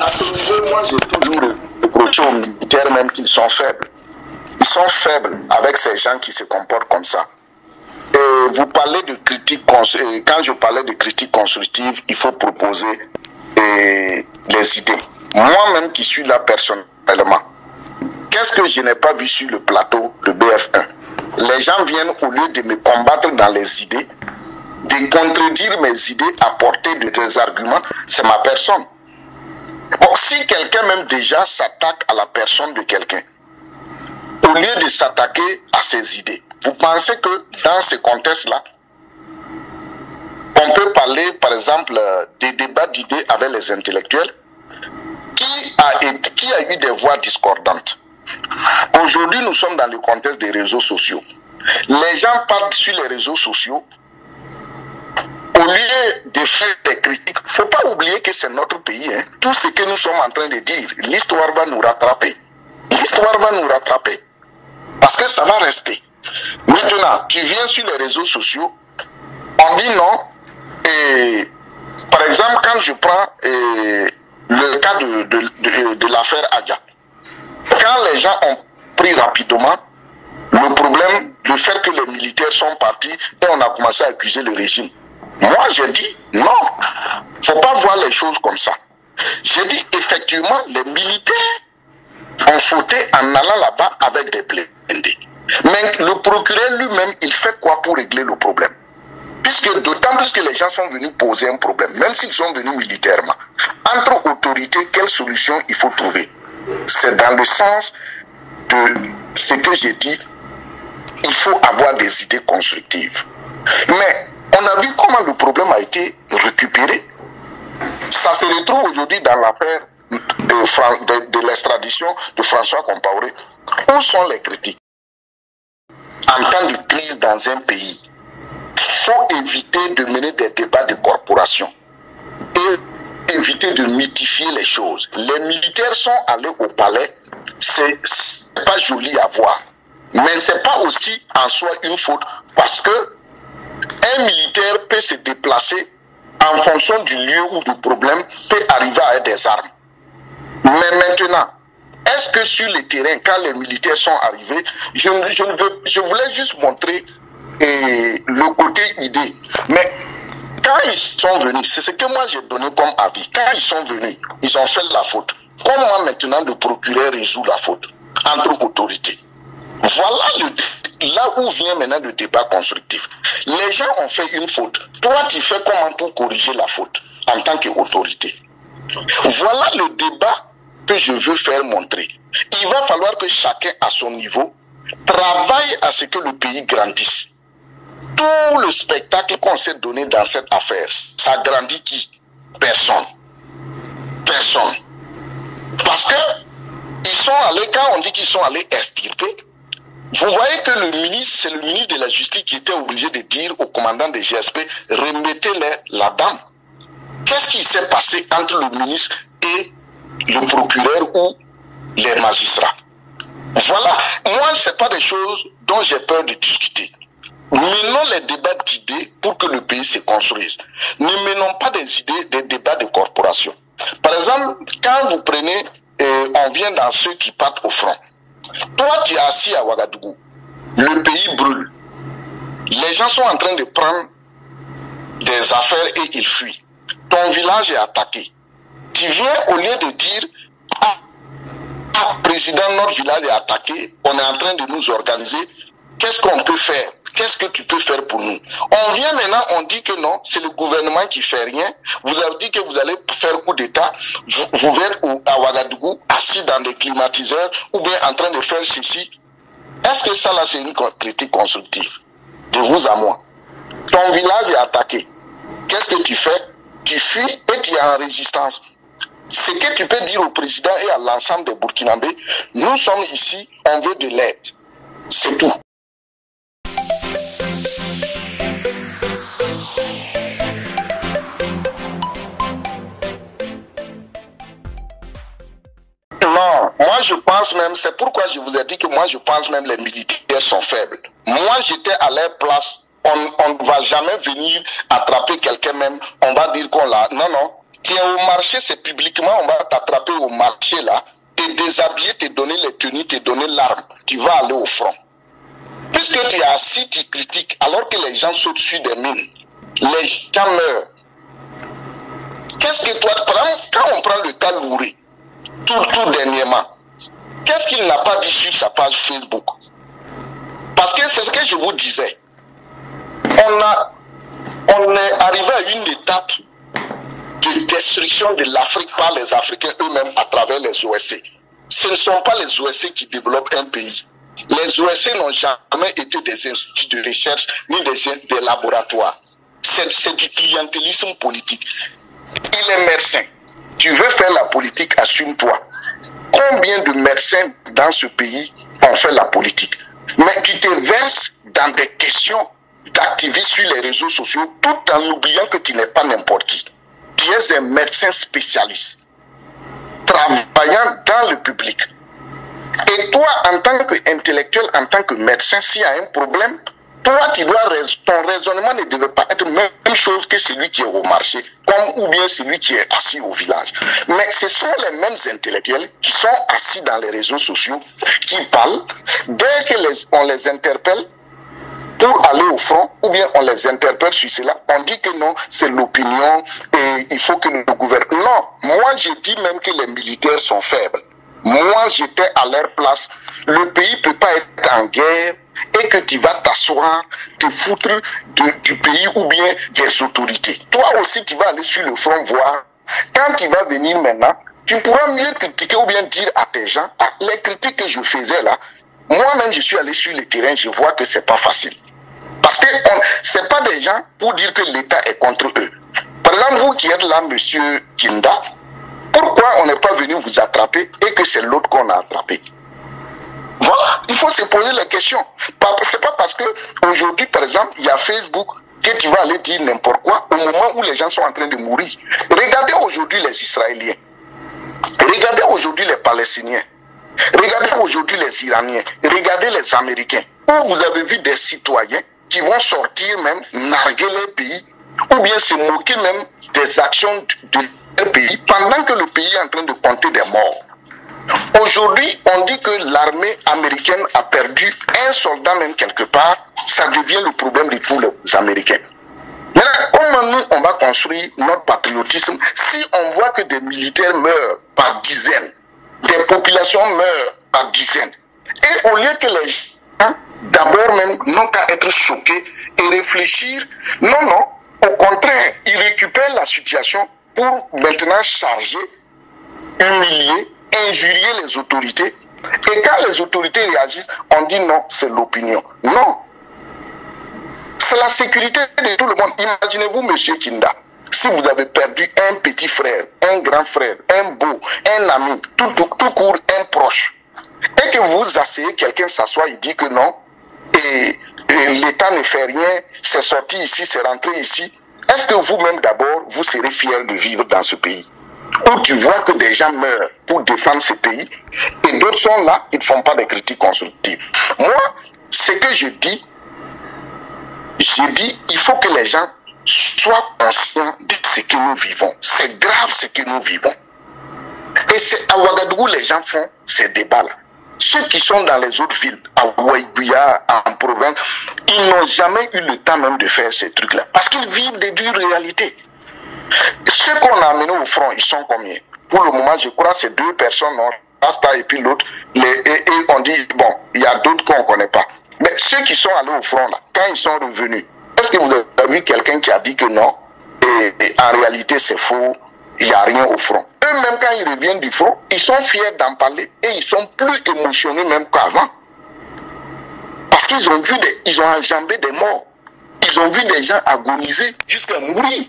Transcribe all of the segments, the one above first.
À ce niveau, moi, j'ai toujours reproché aux militaires même qu'ils sont faibles. Ils sont faibles avec ces gens qui se comportent comme ça. Et vous parlez de critique, quand je parlais de critique constructive, il faut proposer les idées. Moi-même qui suis là personnellement, qu'est-ce que je n'ai pas vu sur le plateau de BF1? Les gens viennent, au lieu de me combattre dans les idées, de contredire mes idées, apporter des arguments, c'est ma personne. Bon, si quelqu'un même déjà s'attaque à la personne de quelqu'un, au lieu de s'attaquer à ses idées, vous pensez que dans ce contexte-là, on peut parler, par exemple, des débats d'idées avec les intellectuels? Qui a eu des voix discordantes? Aujourd'hui, nous sommes dans le contexte des réseaux sociaux. Les gens parlent sur les réseaux sociaux. Au lieu de faire des critiques, il ne faut pas oublier que c'est notre pays. Hein. Tout ce que nous sommes en train de dire, l'histoire va nous rattraper. L'histoire va nous rattraper. Parce que ça va rester. Maintenant, tu viens sur les réseaux sociaux, on dit non. Et, par exemple, quand je prends le cas de l'affaire Adja, quand les gens ont pris rapidement le problème, le fait que les militaires sont partis et on a commencé à accuser le régime. Moi, j'ai dit non, il ne faut pas voir les choses comme ça. J'ai dit effectivement, les militaires ont fauté en allant là-bas avec des blindés. Mais le procureur lui-même, il fait quoi pour régler le problème? Puisque d'autant plus que les gens sont venus poser un problème, même s'ils sont venus militairement. Entre autorités, quelle solution il faut trouver? C'est dans le sens de ce que j'ai dit, il faut avoir des idées constructives. Mais on a vu comment le problème a été récupéré. Ça se retrouve aujourd'hui dans l'affaire de l'extradition de François Compaoré. Où sont les critiques? En temps de crise dans un pays, il faut éviter de mener des débats de corporation et éviter de mythifier les choses. Les militaires sont allés au palais, c'est pas joli à voir, mais c'est pas aussi en soi une faute, parce que un militaire peut se déplacer en fonction du lieu ou du problème, peut arriver avec des armes. Mais maintenant, est-ce que sur le terrain, quand les militaires sont arrivés, je voulais juste montrer le côté idée. Mais quand ils sont venus, c'est ce que moi j'ai donné comme avis. Quand ils sont venus, ils ont fait la faute. Comment maintenant le procureur résout la faute entre autorités? Voilà là où vient maintenant le débat constructif. Les gens ont fait une faute. Toi, tu fais comment pour corriger la faute en tant qu'autorité? Voilà le débat que je veux faire montrer. Il va falloir que chacun à son niveau travaille à ce que le pays grandisse. Tout le spectacle qu'on s'est donné dans cette affaire, ça grandit qui? Personne. Personne. Parce que ils sont allés, quand on dit qu'ils sont allés extirper, vous voyez que le ministre, c'est le ministre de la Justice qui était obligé de dire au commandant des GSP, remettez-les la dame. Qu'est-ce qui s'est passé entre le ministre et le procureur ou les magistrats? Voilà, moi, ce n'est pas des choses dont j'ai peur de discuter. Menons les débats d'idées pour que le pays se construise. Ne menons pas des idées, des débats de corporation. Par exemple, quand vous prenez, on vient dans ceux qui partent au front. Toi, tu es assis à Ouagadougou. Le pays brûle. Les gens sont en train de prendre des affaires et ils fuient. Ton village est attaqué. Tu viens au lieu de dire président, notre village est attaqué, on est en train de nous organiser, qu'est-ce qu'on peut faire? Qu'est-ce que tu peux faire pour nous? On vient maintenant, on dit que non, c'est le gouvernement qui fait rien. Vous avez dit que vous allez faire coup d'État, vous êtes à Ouagadougou, assis dans des climatiseurs, ou bien en train de faire ceci. Est-ce que ça là, c'est une critique constructive? De vous à moi. Ton village est attaqué. Qu'est-ce que tu fais? Tu fuis et tu es en résistance. Ce que tu peux dire au président et à l'ensemble des Burkinabés, nous sommes ici, on veut de l'aide. C'est tout. Non, moi je pense même, c'est pourquoi je vous ai dit que moi je pense même les militaires sont faibles. Moi j'étais à leur place, on ne va jamais venir attraper quelqu'un même, on va dire qu'on l'a... Non, non. Tu es au marché, c'est publiquement, on va t'attraper au marché là, te déshabiller, te donner les tenues, te donner l'arme. Tu vas aller au front. Puisque tu es assis, tu critiques, alors que les gens sautent sur des mines. Les gens meurent. Qu'est-ce que toi, quand on prend le cas Louré, tout dernièrement, qu'est-ce qu'il n'a pas dit sur sa page Facebook? Parce que c'est ce que je vous disais. On est arrivé à une étape de destruction de l'Afrique par les Africains eux-mêmes à travers les OSC. Ce ne sont pas les OSC qui développent un pays. Les OSC n'ont jamais été des instituts de recherche ni des laboratoires. C'est du clientélisme politique. Il est médecin. Tu veux faire la politique, assume-toi. Combien de médecins dans ce pays ont fait la politique? Mais tu te verses dans des questions d'activistes sur les réseaux sociaux tout en oubliant que tu n'es pas n'importe qui. Tu es un médecin spécialiste, travaillant dans le public. Et toi, en tant qu'intellectuel, en tant que médecin, s'il y a un problème, toi, ton raisonnement ne devait pas être la même chose que celui qui est au marché, ou bien celui qui est assis au village. Mais ce sont les mêmes intellectuels qui sont assis dans les réseaux sociaux, qui parlent, dès qu'on les interpelle pour aller au front, ou bien on les interpelle sur cela, on dit que non, c'est l'opinion, et il faut que le gouvernement... Non, moi je dis même que les militaires sont faibles. Moi, j'étais à leur place. Le pays ne peut pas être en guerre et que tu vas t'asseoir, te foutre du pays ou bien des autorités. Toi aussi, tu vas aller sur le front voir. Quand tu vas venir maintenant, tu pourras mieux critiquer ou bien dire à tes gens, les critiques que je faisais là, moi-même, je suis allé sur le terrain, je vois que c'est pas facile. Parce que ce n'est pas des gens pour dire que l'État est contre eux. Par exemple, vous qui êtes là, monsieur Kinda, pourquoi on n'est pas venu vous attraper et que c'est l'autre qu'on a attrapé? Voilà, il faut se poser la question. C'est pas parce que aujourd'hui, par exemple, il y a Facebook que tu vas aller dire n'importe quoi au moment où les gens sont en train de mourir. Regardez aujourd'hui les Israéliens. Regardez aujourd'hui les Palestiniens. Regardez aujourd'hui les Iraniens. Regardez les Américains. Où vous avez vu des citoyens qui vont sortir même, narguer les pays, ou bien se moquer même des actions de pays, pendant que le pays est en train de compter des morts. Aujourd'hui, on dit que l'armée américaine a perdu un soldat même quelque part, ça devient le problème de tous les Américains. Maintenant, comment nous, on va construire notre patriotisme si on voit que des militaires meurent par dizaines, des populations meurent par dizaines, et au lieu que les gens, d'abord même, n'ont qu'à être choqués et réfléchir, non, au contraire, ils récupèrent la situation pour maintenant charger, humilier, injurier les autorités. Et quand les autorités réagissent, on dit non, c'est l'opinion. Non. C'est la sécurité de tout le monde. Imaginez-vous, monsieur Kinda, si vous avez perdu un petit frère, un grand frère, un beau, un ami, tout court, un proche, et que vous asseyez, quelqu'un s'assoit, il dit que non, et l'État ne fait rien, c'est sorti ici, c'est rentré ici. Est-ce que vous-même d'abord, vous serez fier de vivre dans ce pays où tu vois que des gens meurent pour défendre ce pays et d'autres sont là, ils ne font pas de critiques constructives. Moi, ce que je dis, il faut que les gens soient conscients de ce que nous vivons. C'est grave ce que nous vivons. Et c'est à Ouagadougou les gens font ces débats-là. Ceux qui sont dans les autres villes, à Ouaïgouya, en province, ils n'ont jamais eu le temps même de faire ces trucs-là. Parce qu'ils vivent des dures réalités. Ceux qu'on a amenés au front, ils sont combien? Pour le moment, je crois que c'est 2 personnes, non, Rasta et puis l'autre. Et on dit, bon, il y a d'autres qu'on ne connaît pas. Mais ceux qui sont allés au front, là, quand ils sont revenus, est-ce que vous avez vu quelqu'un qui a dit que non, et en réalité c'est faux, il n'y a rien au front? Eux-mêmes, quand ils reviennent du front, ils sont fiers d'en parler et ils sont plus émotionnés même qu'avant. Parce qu'ils ont vu, ils ont enjambé des morts. Ils ont vu des gens agoniser jusqu'à mourir.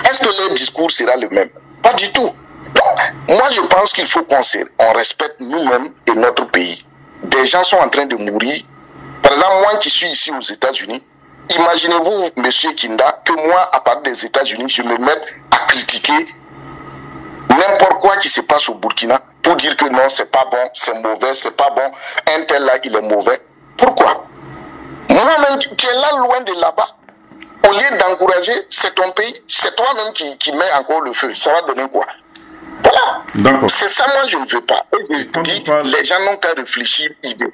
Est-ce que leur discours sera le même? Pas du tout. Donc, moi, je pense qu'il faut qu'on respecte nous-mêmes et notre pays. Des gens sont en train de mourir. Par exemple, moi qui suis ici aux États-Unis, imaginez-vous, monsieur Kinda, que moi, à partir des États-Unis, je me mette à critiquer n'importe quoi qui se passe au Burkina pour dire que non, c'est pas bon, c'est mauvais, c'est pas bon, un tel là, il est mauvais. Pourquoi? Moi-même, qui est là, loin de là-bas, Au lieu d'encourager, c'est ton pays, c'est toi-même qui met encore le feu. Ça va donner quoi? Voilà. C'est ça, moi, je ne veux pas. Et je dis, les gens n'ont qu'à réfléchir idée.